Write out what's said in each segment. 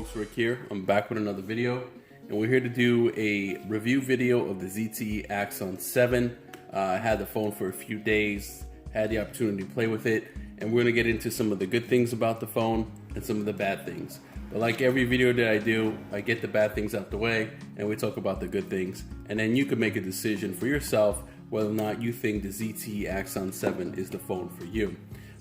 folks, Rick here. I'm back with another video, and we're here to do a review video of the ZTE Axon 7. I had the phone for a few days, had the opportunity to play with it, and we're going to get into some of the good things about the phone and some of the bad things. But like every video that I do, I get the bad things out the way, and we talk about the good things, and then you can make a decision for yourself whether or not you think the ZTE Axon 7 is the phone for you.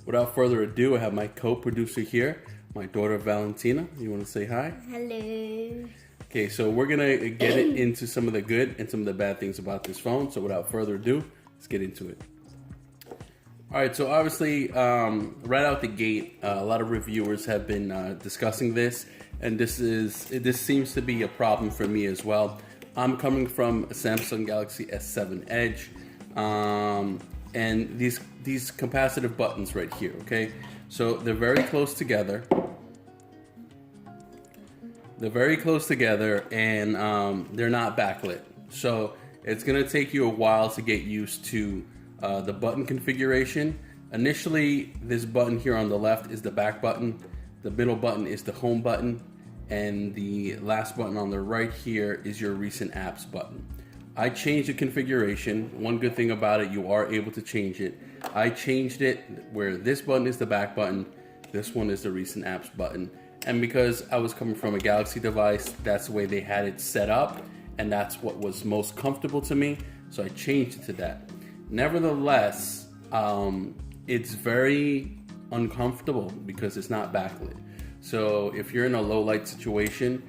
Without further ado, I have my co-producer here, my daughter Valentina. You want to say hi? Hello. Okay, so we're gonna get into some of the good and some of the bad things about this phone. So without further ado, let's get into it. All right, so obviously, right out the gate, a lot of reviewers have been discussing this, and this seems to be a problem for me as well. I'm coming from a Samsung Galaxy S7 Edge, and these capacitive buttons right here. Okay, so they're very close together. They're very close together, and they're not backlit. So it's gonna take you a while to get used to the button configuration. Initially, this button here on the left is the back button, the middle button is the home button, and the last button on the right here is your recent apps button. I changed the configuration. One good thing about it, you are able to change it. I changed it where this button is the back button, this one is the recent apps button. And because I was coming from a Galaxy device, that's the way they had it set up, and that's what was most comfortable to me, so I changed it to that. Nevertheless, it's very uncomfortable because it's not backlit. So if you're in a low light situation,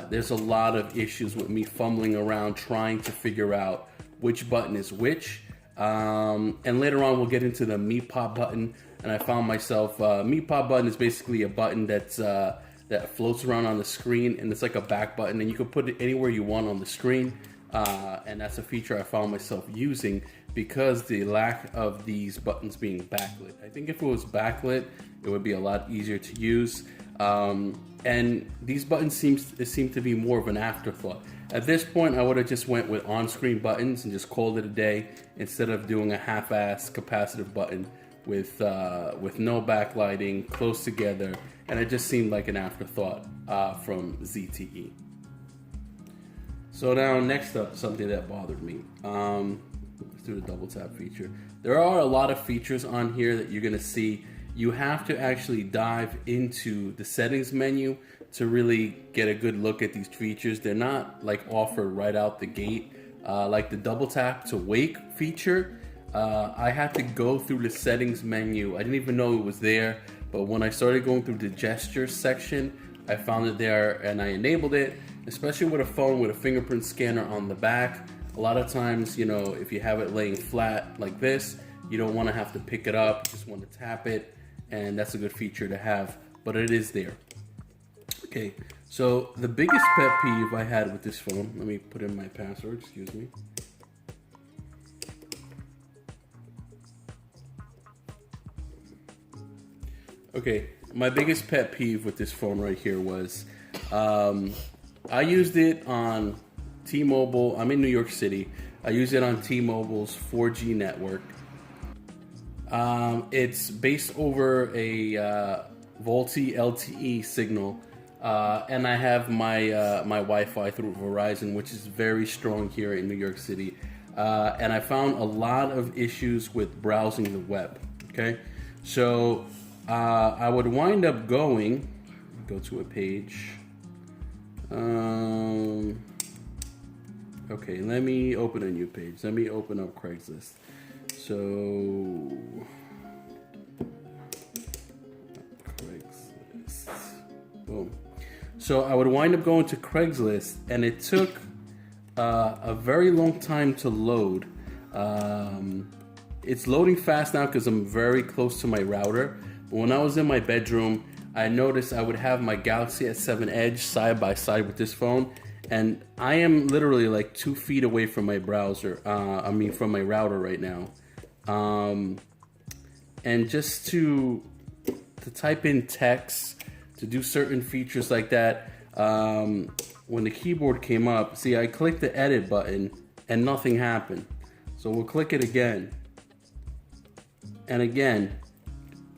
there's a lot of issues with me fumbling around trying to figure out which button is which. And later on, we'll get into the Me Pop button. And I found myself, Me Pop button is basically a button that floats around on the screen, and it's like a back button, and you can put it anywhere you want on the screen. And that's a feature I found myself using because the lack of these buttons being backlit. I think if it was backlit, it would be a lot easier to use. And these buttons seem to be more of an afterthought. At this point, I would have just went with on-screen buttons and just called it a day instead of doing a half-ass capacitive button with no backlighting, close together, and it just seemed like an afterthought from ZTE. So now, next up, something that bothered me. Let's do the double tap feature. There are a lot of features on here that you're gonna see. You have to actually dive into the settings menu to really get a good look at these features. They're not like offered right out the gate. Like the double tap to wake feature, I had to go through the settings menu. I didn't even know it was there, but when I started going through the gestures section, I found it there and I enabled it, especially with a phone with a fingerprint scanner on the back. A lot of times, you know, if you have it laying flat like this, you don't want to have to pick it up, you just want to tap it, and that's a good feature to have, but it is there. Okay, so the biggest pet peeve I had with this phone, let me put in my password, excuse me. Okay, my biggest pet peeve with this phone right here was, I used it on T-Mobile. I'm in New York City. I used it on T-Mobile's 4G network. It's based over a VoLTE LTE signal, and I have my my Wi-Fi through Verizon, which is very strong here in New York City. And I found a lot of issues with browsing the web. Okay, so I would wind up go to a page. Okay, let me open a new page. Let me open up Craigslist. So, Craigslist, boom. So I would wind up going to Craigslist, and it took a very long time to load. It's loading fast now because I'm very close to my router. But when I was in my bedroom, I noticed I would have my Galaxy S7 Edge side by side with this phone, and I am literally like 2 feet away from my browser. From my router right now. And just to type in text, to do certain features like that, when the keyboard came up, see, I clicked the edit button and nothing happened. So we'll click it again. And again,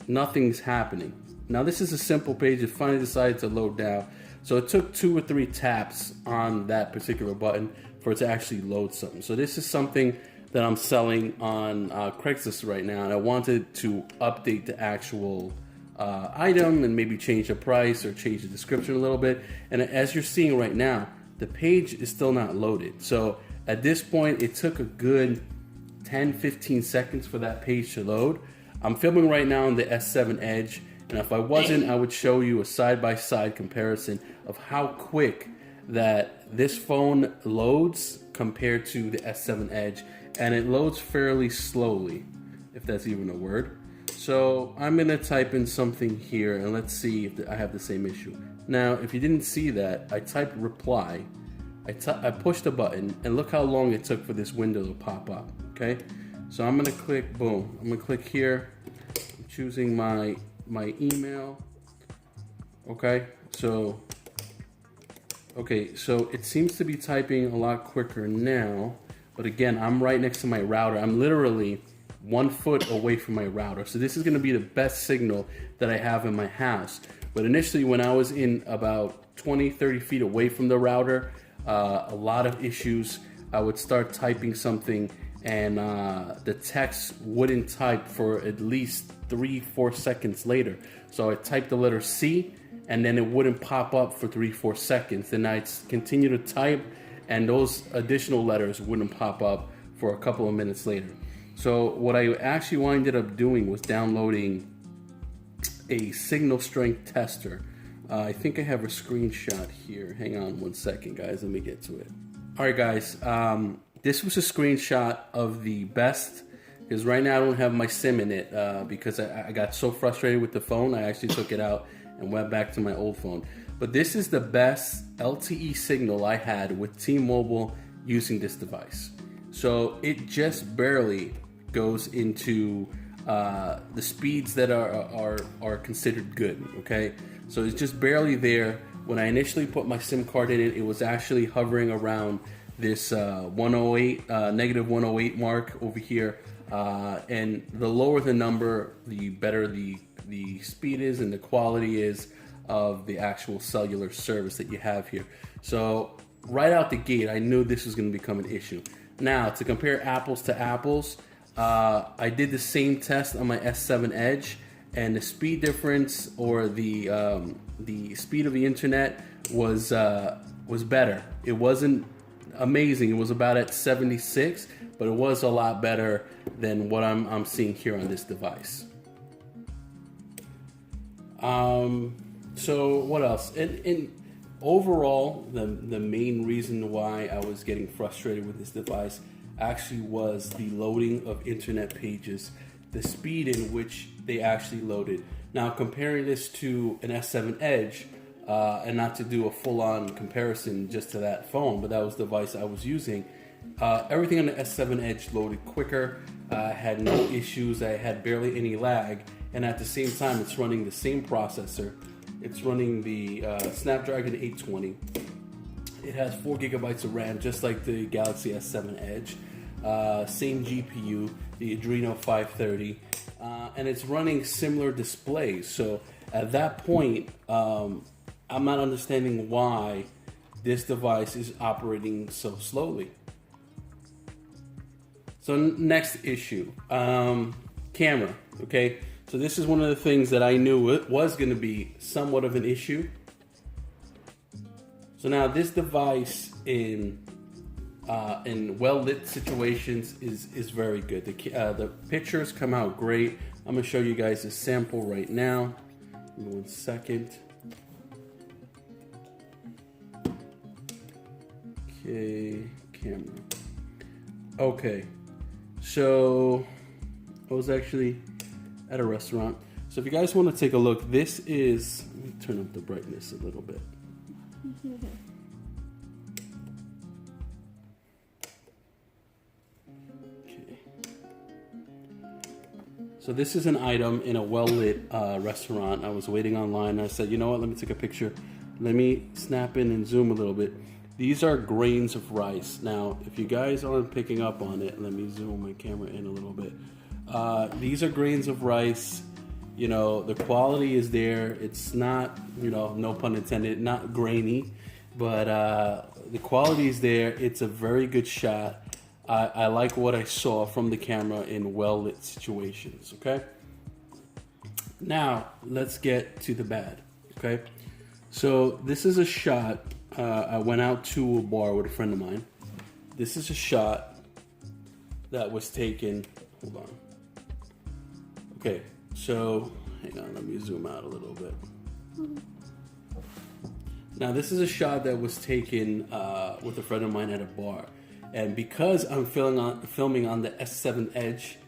nothing's happening. Now this is a simple page. It finally decided to load down. So it took 2 or 3 taps on that particular button for it to actually load something. So this is something that I'm selling on Craigslist right now, and I wanted to update the actual item and maybe change the price or change the description a little bit. And as you're seeing right now, the page is still not loaded. So at this point, it took a good 10-15 seconds for that page to load. I'm filming right now on the S7 Edge, and if I wasn't, I would show you a side-by-side comparison of how quick that this phone loads compared to the S7 Edge, and it loads fairly slowly, if that's even a word. So I'm gonna type in something here, and let's see if I have the same issue. Now, if you didn't see that, I typed reply, I pushed the button, and look how long it took for this window to pop up, okay? So I'm gonna click, boom, I'm gonna click here, I'm choosing my email, okay? So it seems to be typing a lot quicker now, but again, I'm right next to my router. I'm literally 1 foot away from my router. So this is gonna be the best signal that I have in my house. But initially, when I was in about 20-30 feet away from the router, a lot of issues. I would start typing something and the text wouldn't type for at least 3-4 seconds later. So I typed the letter C, and then it wouldn't pop up for 3-4 seconds. Then I'd continue to type, and those additional letters wouldn't pop up for a couple of minutes later. So what I actually winded up doing was downloading a signal strength tester. I think I have a screenshot here. Hang on 1 second, guys. Let me get to it. All right, guys. This was a screenshot of the best, because right now I don't have my SIM in it because I got so frustrated with the phone. I actually took it out and went back to my old phone. But this is the best LTE signal I had with T-Mobile using this device. So it just barely goes into the speeds that are considered good, okay? So it's just barely there. When I initially put my SIM card in it, it was actually hovering around this 108, negative 108 mark over here. And the lower the number, the better the speed is and the quality is of the actual cellular service that you have here. So right out the gate, I knew this was going to become an issue. Now, to compare apples to apples, I did the same test on my S7 Edge, and the speed difference, or the speed of the internet, was better. It wasn't amazing. It was about at 76, but it was a lot better than what I'm seeing here on this device. So what else? And overall, the main reason why I was getting frustrated with this device actually was the loading of internet pages, the speed in which they actually loaded. Now, comparing this to an S7 Edge, and not to do a full-on comparison just to that phone, but that was the device I was using, everything on the S7 Edge loaded quicker. I had no issues. I had barely any lag, and at the same time, it's running the same processor. It's running the Snapdragon 820. It has 4 gigabytes of RAM, just like the Galaxy S7 Edge. Same GPU, the Adreno 530, and it's running similar displays. So at that point, I'm not understanding why this device is operating so slowly. So next issue, camera. Okay, so this is one of the things that I knew it was going to be somewhat of an issue. So now this device in well-lit situations is very good. The pictures come out great. I'm going to show you guys a sample right now. Give me 1 second. Okay, camera. Okay, so I was actually at a restaurant. So if you guys want to take a look, this is, let me turn up the brightness a little bit. So this is an item in a well-lit restaurant. I was waiting online and I said, you know what, let me take a picture. Let me snap in and zoom a little bit. These are grains of rice. Now, if you guys aren't picking up on it, let me zoom my camera in a little bit. These are grains of rice. You know, the quality is there. It's not, you know, no pun intended, not grainy, but the quality is there. It's a very good shot. I like what I saw from the camera in well-lit situations, okay? Now, let's get to the bad, okay? So this is a shot. I went out to a bar with a friend of mine. This is a shot that was taken, hold on. Okay, so hang on, let me zoom out a little bit. Now this is a shot that was taken with a friend of mine at a bar. And because I'm filming on the S7 Edge,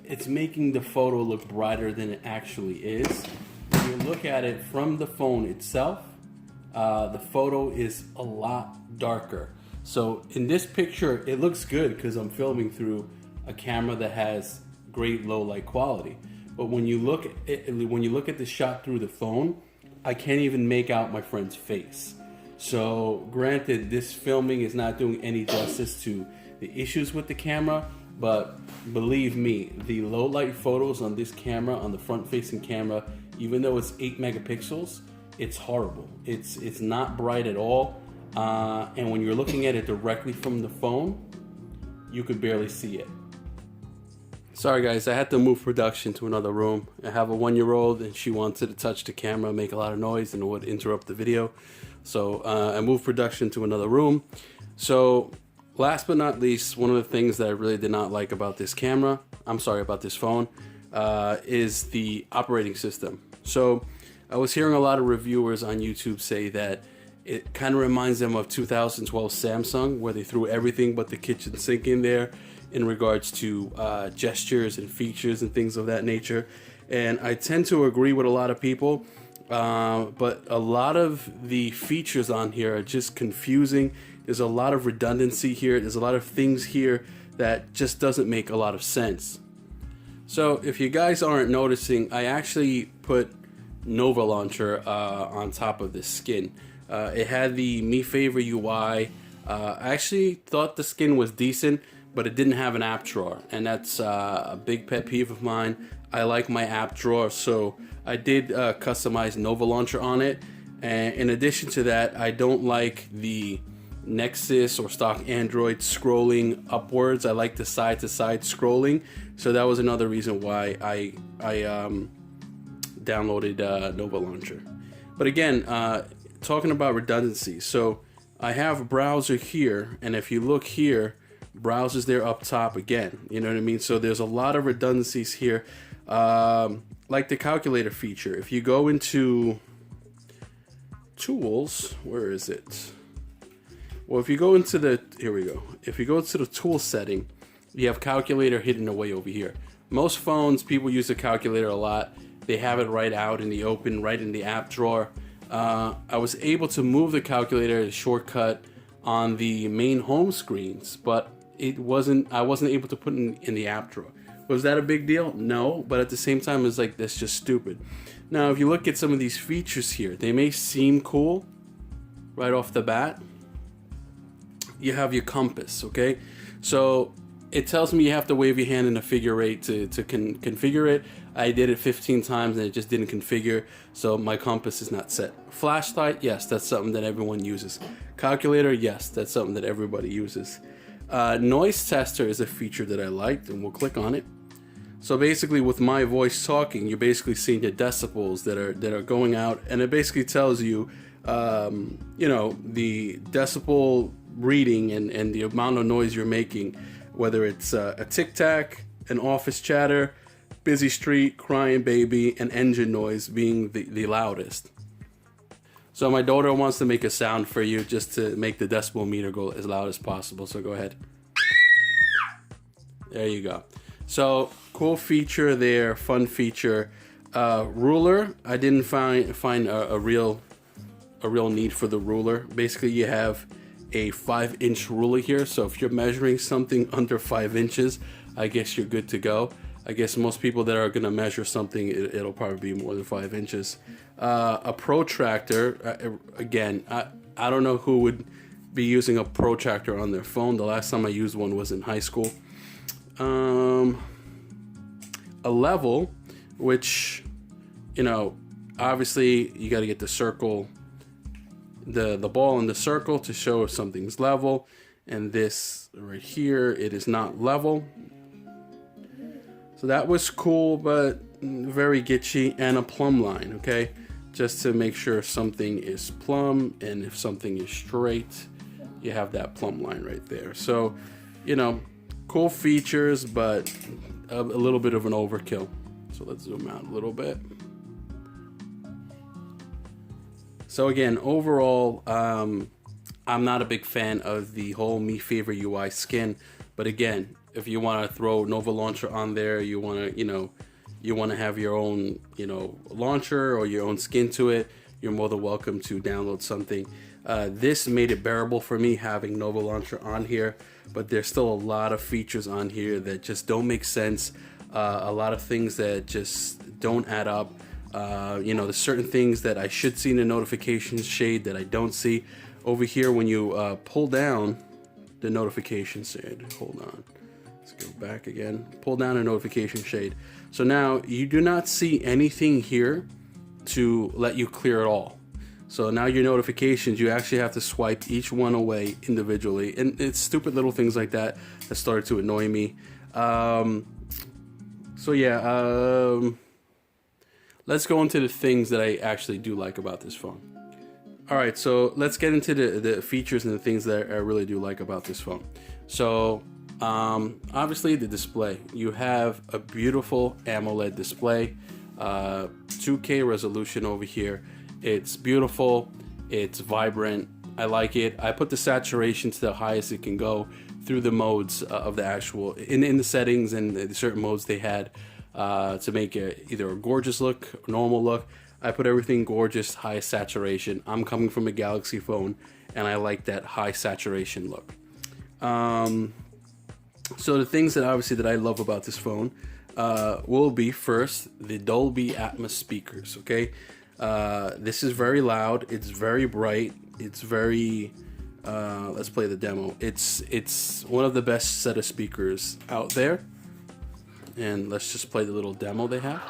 it's making the photo look brighter than it actually is. When you look at it from the phone itself, the photo is a lot darker. So in this picture, it looks good because I'm filming through a camera that has great low light quality. But when you look at the shot through the phone, I can't even make out my friend's face. So granted, this filming is not doing any justice to the issues with the camera, but believe me, the low light photos on this camera, on the front facing camera, even though it's 8 megapixels, it's horrible. It's not bright at all. And when you're looking at it directly from the phone, you could barely see it. Sorry guys, I had to move production to another room. I have a 1-year-old and she wanted to touch the camera, make a lot of noise, and it would interrupt the video. So I moved production to another room. So last but not least, one of the things that I really did not like about this camera, about this phone, is the operating system. So I was hearing a lot of reviewers on YouTube say that it kind of reminds them of 2012 Samsung, where they threw everything but the kitchen sink in there in regards to gestures and features and things of that nature. And I tend to agree with a lot of people. But a lot of the features on here are just confusing. There's a lot of redundancy here. There's a lot of things here that just doesn't make a lot of sense. So if you guys aren't noticing, I actually put Nova Launcher on top of this skin. It had the Me Favor UI. I actually thought the skin was decent, but it didn't have an app drawer, and that's a big pet peeve of mine. I like my app drawer, so I did customize Nova Launcher on it. And in addition to that, I don't like the Nexus or stock Android scrolling upwards. I like the side-to-side scrolling, so that was another reason why I downloaded Nova Launcher. But again, talking about redundancy, so I have browser here, and if you look here, browser's there up top again. You know what I mean? So there's a lot of redundancies here. Like the calculator feature, if you go into tools, where is it? Well, if you go into the, here we go. If you go to the tool setting, you have calculator hidden away over here. Most phones, people use the calculator a lot. They have it right out in the open, right in the app drawer. I was able to move the calculator as a shortcut on the main home screens, but I wasn't able to put it in the app drawer. Was that a big deal? No, but at the same time, it's like, that's just stupid. Now, if you look at some of these features here, they may seem cool right off the bat. You have your compass, okay? So it tells me you have to wave your hand in a figure eight to configure it. I did it 15 times and it just didn't configure, so my compass is not set. Flashlight, yes, that's something that everyone uses. Calculator, yes, that's something that everybody uses. Noise tester is a feature that I liked, and we'll click on it. So basically, with my voice talking, you're basically seeing the decibels that are going out, and it basically tells you, you know, the decibel reading and the amount of noise you're making, whether it's a tic-tac, an office chatter, busy street, crying baby, and engine noise being the loudest. So my daughter wants to make a sound for you just to make the decibel meter go as loud as possible. So go ahead. There you go. So cool feature there, fun feature. Ruler, I didn't find a real need for the ruler. Basically, you have a 5-inch ruler here. So if you're measuring something under 5 inches, I guess you're good to go. I guess most people that are gonna measure something, it'll probably be more than 5 inches. A protractor, again, I don't know who would be using a protractor on their phone. The last time I used one was in high school. A level, which you know, obviously you got to get the circle, the ball in the circle to show if something's level. And this right here, it is not level. So that was cool, but very glitchy. And a plumb line, okay? Just to make sure something is plumb, and if something is straight, you have that plumb line right there. So, you know, cool features, but a little bit of an overkill. So let's zoom out a little bit. So again, overall, I'm not a big fan of the whole Mi Favor UI skin, but again, if you want to throw Nova Launcher on there, you want to, you want to have your own, launcher or your own skin to it, you're more than welcome to download something. This made it bearable for me having Nova Launcher on here, but there's still a lot of features on here that just don't make sense. A lot of things that just don't add up. There's certain things that I should see in the notifications shade that I don't see. Over here, when you pull down the notification shade, hold on, let's go back again, pull down the notification shade. So now you do not see anything here to let you clear it all. So now your notifications, you actually have to swipe each one away individually. And it's stupid little things like that that started to annoy me. Let's go into the things that I actually do like about this phone. All right, so let's get into the features and the things that I really do like about this phone. So obviously the display. You have a beautiful AMOLED display, 2K resolution over here. It's beautiful, it's vibrant, I like it. I put the saturation to the highest it can go through the modes of the actual, in the settings and the certain modes they had to make it either a gorgeous look, or normal look. I put everything gorgeous, high saturation. I'm coming from a Galaxy phone and I like that high saturation look. So the things that obviously that I love about this phone will be first the Dolby Atmos speakers, okay? This is very loud, it's very bright, it's very, let's play the demo. It's one of the best set of speakers out there. And let's just play the little demo they have.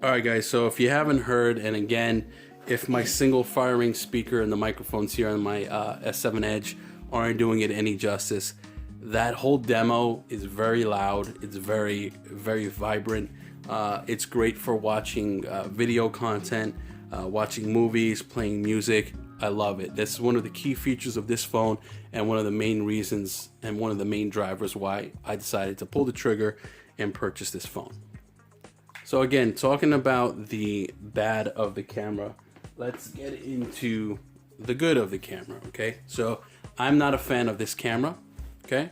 Alright guys, so if you haven't heard, and again, if my single firing speaker and the microphones here on my S7 Edge aren't doing it any justice, that whole demo is very loud, it's very, very vibrant. It's great for watching video content, watching movies, playing music. I love it. This is one of the key features of this phone and one of the main reasons and one of the main drivers why I decided to pull the trigger and purchase this phone. So again, talking about the bad of the camera, let's get into the good of the camera, okay? So I'm not a fan of this camera, okay?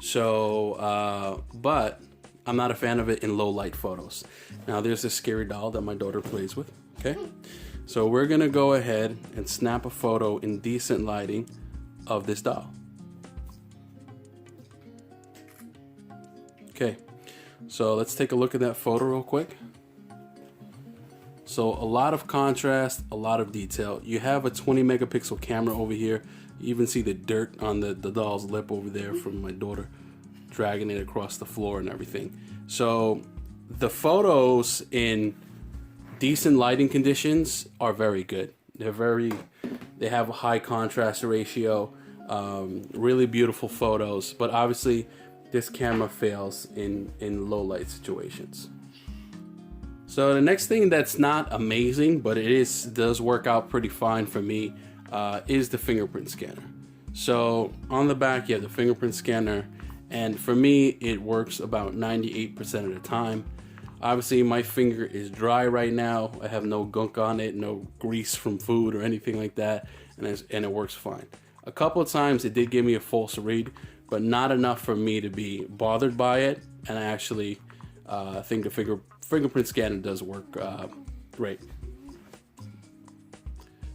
So, but I'm not a fan of it in low light photos. Now there's this scary doll that my daughter plays with, okay? So we're gonna go ahead and snap a photo in decent lighting of this doll. Okay. So let's take a look at that photo real quick. So a lot of contrast, a lot of detail. You have a 20 megapixel camera over here. You even see the dirt on the doll's lip over there from my daughter dragging it across the floor and everything. So the photos in decent lighting conditions are very good. They have a high contrast ratio, really beautiful photos, but obviously this camera fails in low light situations. So the next thing that's not amazing, but it does work out pretty fine for me, is the fingerprint scanner. So on the back you have the fingerprint scanner, and for me it works about 98% of the time. Obviously my finger is dry right now. I have no gunk on it, no grease from food or anything like that, and it works fine. A couple of times it did give me a false read, but not enough for me to be bothered by it, and I actually think the fingerprint scanner does work great.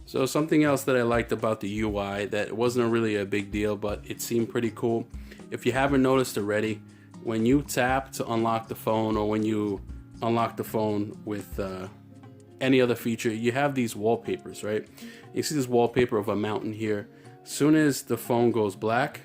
So something else that I liked about the UI that wasn't really a big deal, but it seemed pretty cool. If you haven't noticed already, when you tap to unlock the phone, or when you unlock the phone with any other feature, you have these wallpapers, right? You see this wallpaper of a mountain here. As soon as the phone goes black,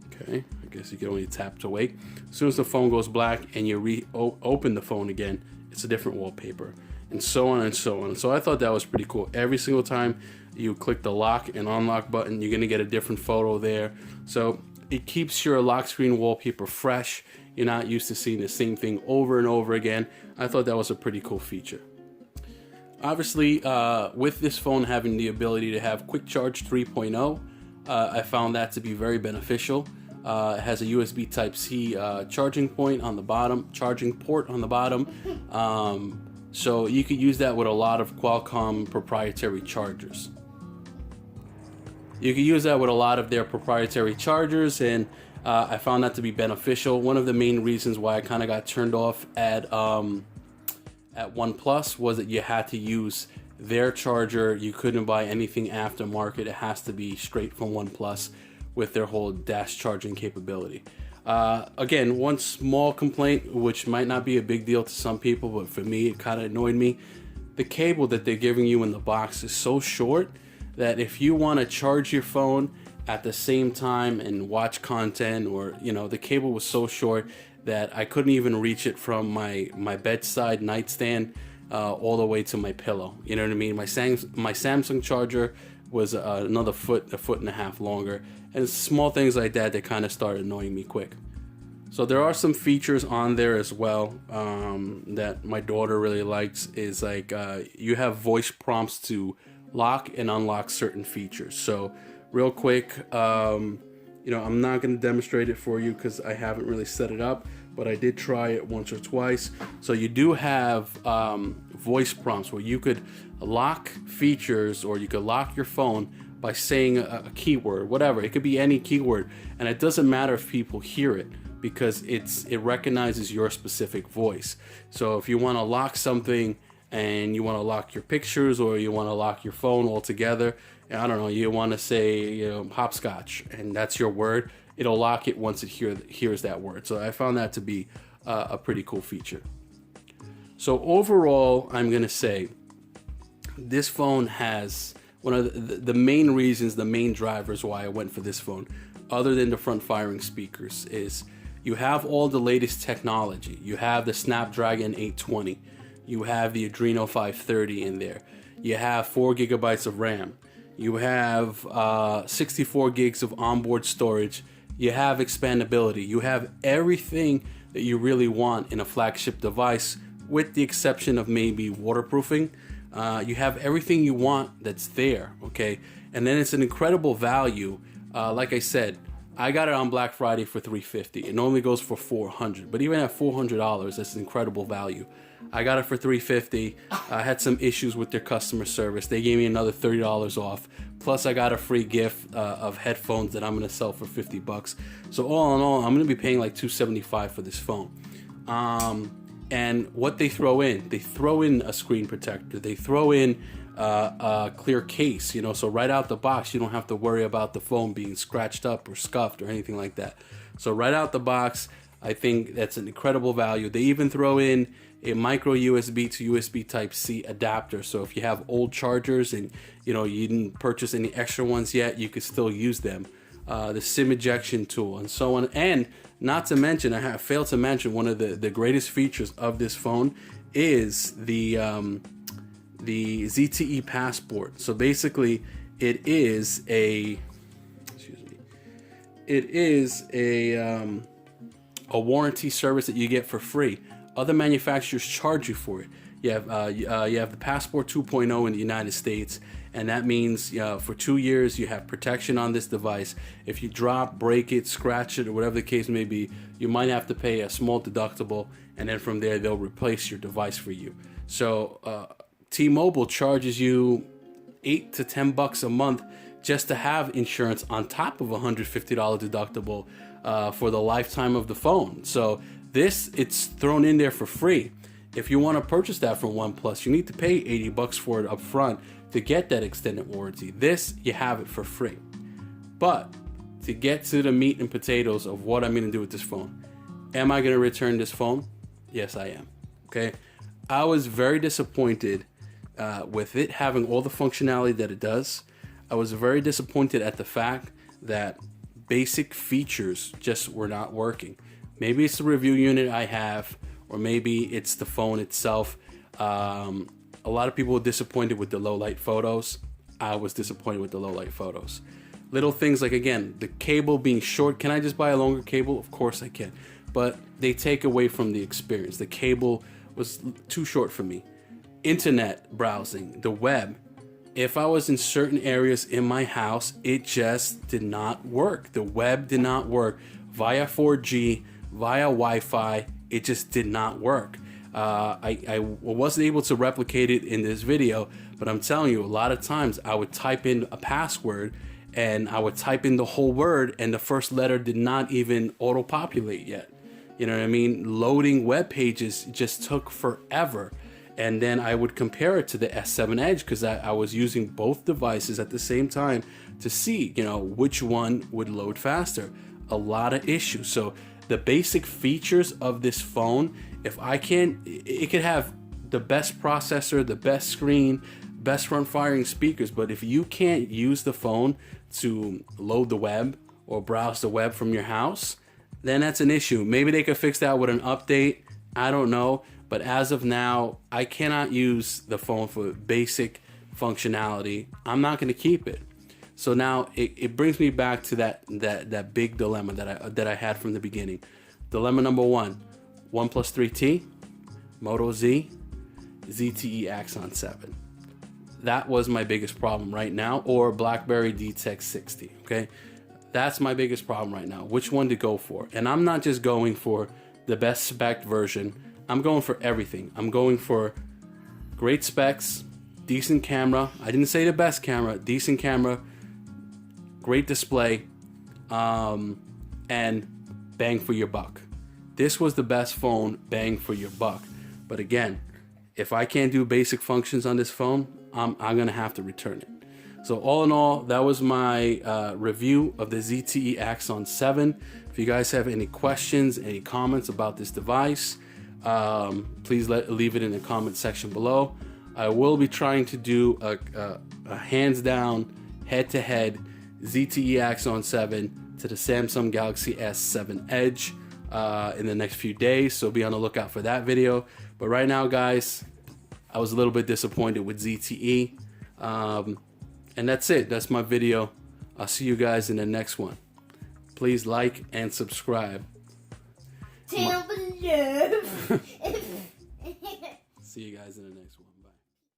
okay, I guess you can only tap to wait. As soon as the phone goes black and you open the phone again, it's a different wallpaper, and so on and so on. So I thought that was pretty cool. Every single time you click the lock and unlock button, you're gonna get a different photo there. So it keeps your lock screen wallpaper fresh. You're not used to seeing the same thing over and over again. I thought that was a pretty cool feature. Obviously, with this phone having the ability to have Quick Charge 3.0, I found that to be very beneficial. It has a USB Type-C charging port on the bottom. So you could use that with a lot of Qualcomm proprietary chargers. You can use that with a lot of their proprietary chargers, and I found that to be beneficial. One of the main reasons why I kind of got turned off at OnePlus was that you had to use their charger. You couldn't buy anything aftermarket. It has to be straight from OnePlus with their whole dash charging capability. Again, one small complaint, which might not be a big deal to some people, but for me, it kind of annoyed me. The cable that they're giving you in the box is so short that if you want to charge your phone at the same time and watch content, or, you know, the cable was so short that I couldn't even reach it from my bedside nightstand all the way to my pillow. You know what I mean? My Samsung charger was another foot and a half longer, and small things like that that kind of started annoying me quick. So there are some features on there as well that my daughter really likes. Is like you have voice prompts to lock and unlock certain features. So real quick, you know, I'm not going to demonstrate it for you because I haven't really set it up, but I did try it once or twice. So you do have voice prompts where you could lock features, or you could lock your phone by saying a keyword, whatever. It could be any keyword, and it doesn't matter if people hear it, because it recognizes your specific voice. So if you want to lock something and you want to lock your pictures, or you want to lock your phone altogether, I don't know, you want to say, you know, hopscotch, and that's your word, it'll lock it once it hears that word. So I found that to be a pretty cool feature. So overall, I'm going to say this phone has one of the main reasons, the main drivers why I went for this phone, other than the front firing speakers, is you have all the latest technology. You have the Snapdragon 820. You have the Adreno 530 in there. You have 4 gigabytes of RAM. You have 64 gigs of onboard storage. You have expandability. You have everything that you really want in a flagship device, with the exception of maybe waterproofing. You have everything you want that's there, okay? And then it's an incredible value. Like I said, I got it on Black Friday for $350. It normally goes for $400, but even at $400, that's an incredible value. I got it for $350. I had some issues with their customer service. They gave me another $30 off. Plus, I got a free gift of headphones that I'm gonna sell for $50. So all in all, I'm gonna be paying like $275 for this phone. And what they throw in a screen protector. They throw in a clear case, you know, so right out the box, you don't have to worry about the phone being scratched up or scuffed or anything like that. So right out the box, I think that's an incredible value. They even throw in a micro USB to USB Type-C adapter. So if you have old chargers and, you know, you didn't purchase any extra ones yet, you could still use them. The SIM ejection tool and so on. And not to mention, I have failed to mention, one of the greatest features of this phone is the ZTE Passport. So basically, it is a warranty service that you get for free. Other manufacturers charge you for it. You have the Passport 2.0 in the United States, and that means for 2 years you have protection on this device. If you drop, break it, scratch it, or whatever the case may be, you might have to pay a small deductible, and then from there they'll replace your device for you. So T-Mobile charges you $8 to $10 a month just to have insurance on top of a $150 deductible for the lifetime of the phone. So it's thrown in there for free. If you want to purchase that from OnePlus, you need to pay $80 for it up front to get that extended warranty. This, you have it for free. But to get to the meat and potatoes of what I'm going to do with this phone, am I going to return this phone? Yes, I am. Okay. I was very disappointed with it having all the functionality that it does. I was very disappointed at the fact that basic features just were not working. Maybe it's the review unit I have, or maybe it's the phone itself. A lot of people were disappointed with the low light photos. I was disappointed with the low light photos. Little things like, again, the cable being short. Can I just buy a longer cable? Of course I can. But they take away from the experience. The cable was too short for me. Internet browsing, the web. If I was in certain areas in my house, it just did not work. The web did not work. Via 4G, via Wi-Fi, it just did not work. I wasn't able to replicate it in this video, but I'm telling you, a lot of times I would type in a password and I would type in the whole word and the first letter did not even auto-populate yet. You know what I mean? Loading web pages just took forever. And then I would compare it to the S7 Edge because I was using both devices at the same time to see, you know, which one would load faster. A lot of issues. So the basic features of this phone, if I can't, it could have the best processor, the best screen, best front firing speakers, but if you can't use the phone to load the web or browse the web from your house, then that's an issue. Maybe they could fix that with an update. I don't know. But as of now, I cannot use the phone for basic functionality. I'm not going to keep it. So now it brings me back to that big dilemma that I had from the beginning. Dilemma number one: OnePlus 3T, Moto Z, ZTE Axon 7. That was my biggest problem right now, or BlackBerry D-Tech 60. Okay, that's my biggest problem right now. Which one to go for? And I'm not just going for the best spec version. I'm going for everything. I'm going for great specs, decent camera. I didn't say the best camera, decent camera, great display, and bang for your buck. This was the best phone, bang for your buck. But again, if I can't do basic functions on this phone, I'm gonna have to return it. So all in all, that was my review of the ZTE Axon 7. If you guys have any questions, any comments about this device, please leave it in the comment section below. I will be trying to do a hands down head-to-head ZTE Axon 7 to the Samsung Galaxy S7 Edge in the next few days, so be on the lookout for that video. But right now, guys, I was a little bit disappointed with ZTE, and that's it. That's my video. I'll see you guys in the next one. Please like and subscribe. See you guys in the next one.